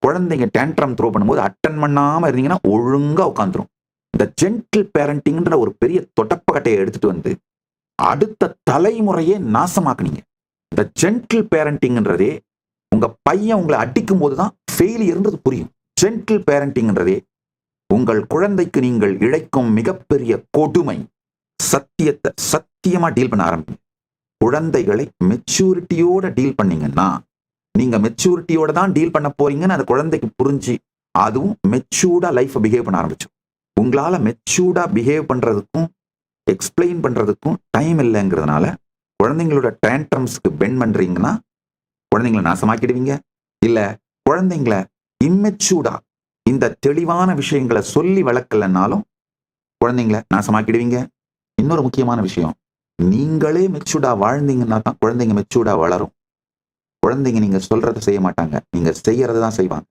குழந்தைங்க tantrum throw பண்ணும்போது attend பண்ணாம இருந்தீங்கன்னா ஒழுங்கா உட்காந்துரும். இந்த ஜென்டில் பேரண்டிங்ன்ற ஒரு பெரிய தொட்டப்பகட்டையை எடுத்துட்டு வந்து அடுத்த தலைமுறையே நாசமாக்குனீங்க. இந்த ஜென்டில் பேரண்டிங்ன்றதே உங்க பையன் உங்களை அடிக்கும் போதுதான் ஃபெயிலியர்ன்றது புரியும். ஜென்டில் பேரண்டிங்ன்றதே உங்கள் குழந்தைக்கு நீங்கள் இழைக்கும் மிகப்பெரிய கொடுமை. சத்தியத்தை சத்தியமா டீல் பண்ண ஆரம்பிங்க. குழந்தைகளை மெச்சூரிட்டியோட டீல் பண்ணீங்கன்னா, நீங்க மெச்சூரிட்டியோட தான் டீல் பண்ண போறீங்கன்னு அந்த குழந்தைக்கு புரிஞ்சு அதுவும் மெச்சூர்டா லைஃப் பிஹேவ் பண்ண ஆரம்பிச்சு. உங்களால மெச்சூர்டா பிஹேவ் பண்றதுக்கும் எக்ஸ்பிளைன் பண்றதுக்கும் டைம் இல்லைங்கிறதுனால குழந்தைங்களோட டேண்ட்ரம்ஸ்க்கு பெண்ட் பண்றீங்கன்னா குழந்தைங்களை நாசமாக்கிடுவீங்க. இல்ல குழந்தைங்களை இம்மெச்சூர்டா இந்த தெளிவான விஷயங்களை சொல்லி வளர்க்கலன்னாலும் குழந்தைங்களை நாசமாக்கிடுவீங்க. இன்னொரு முக்கியமான விஷயம், நீங்களே மெச்சூர்டா வாழ்ந்தீங்கன்னா தான் குழந்தைங்க மெச்சூர்டா வளரும். குழந்தைங்க நீங்க சொல்றதை செய்ய மாட்டாங்க, நீங்க செய்யறதை தான் செய்வாங்க.